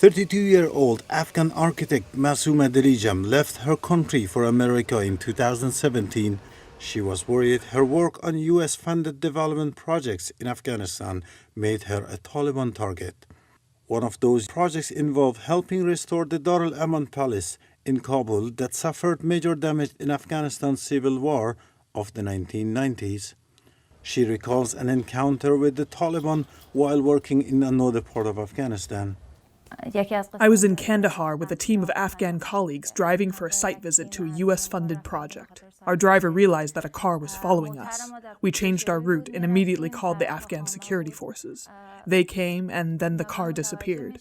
32-year-old Afghan architect Masouma Delijam left her country for America in 2017. She was worried her work on US-funded development projects in Afghanistan made her a Taliban target. One of those projects involved helping restore the Dar al-Aman Palace in Kabul that suffered major damage in Afghanistan's civil war of the 1990s. She recalls an encounter with the Taliban while working in another part of Afghanistan. I was in Kandahar with a team of Afghan colleagues driving for a site visit to a US-funded project. Our driver realized that a car was following us. We changed our route and immediately called the Afghan security forces. They came and then the car disappeared.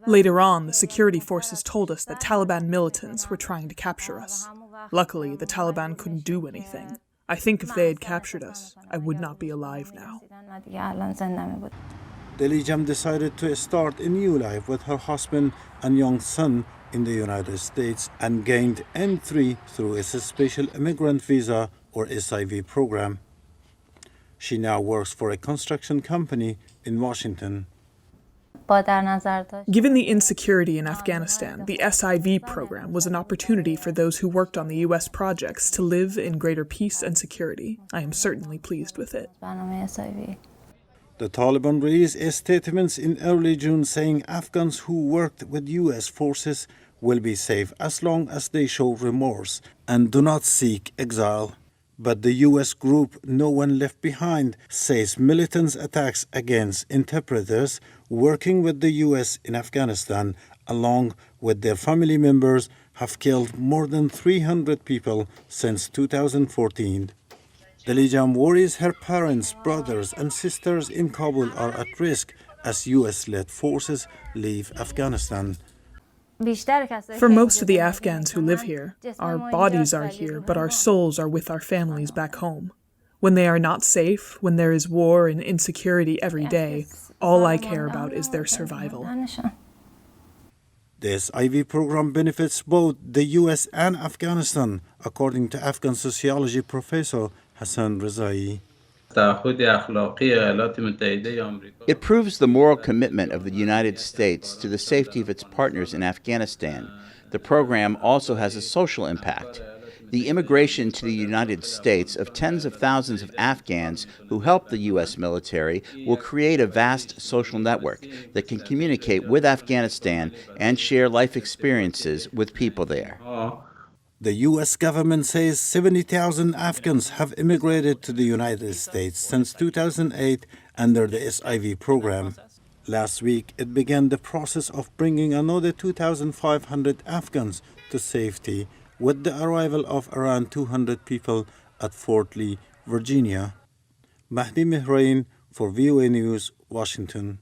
Later on, the security forces told us that Taliban militants were trying to capture us. Luckily, the Taliban couldn't do anything. I think if they had captured us, I would not be alive now. Delijam decided to start a new life with her husband and young son in the United States and gained entry through a special immigrant visa or SIV program. She now works for a construction company in Washington. Given the insecurity in Afghanistan, the SIV program was an opportunity for those who worked on the U.S. projects to live in greater peace and security. I am certainly pleased with it. The Taliban released statements in early June saying Afghans who worked with U.S. forces will be safe as long as they show remorse and do not seek exile. But the U.S. group No One Left Behind says militants' attacks against interpreters working with the U.S. in Afghanistan, along with their family members, have killed more than 300 people since 2014. Delijam worries her parents, brothers, and sisters in Kabul are at risk as U.S.-led forces leave Afghanistan. For most of the Afghans who live here, our bodies are here, but our souls are with our families back home. When they are not safe, when there is war and insecurity every day, all I care about is their survival. The SIV program benefits both the U.S. and Afghanistan, according to Afghan sociology professor Hassan Rezai. It proves the moral commitment of the United States to the safety of its partners in Afghanistan. The program also has a social impact. The immigration to the United States of tens of thousands of Afghans who help the U.S. military will create a vast social network that can communicate with Afghanistan and share life experiences with people there. The U.S. government says 70,000 Afghans have immigrated to the United States since 2008 under the SIV program. Last week, it began the process of bringing another 2,500 Afghans to safety with the arrival of around 200 people at Fort Lee, Virginia. Mahdi Mehrain for VOA News, Washington.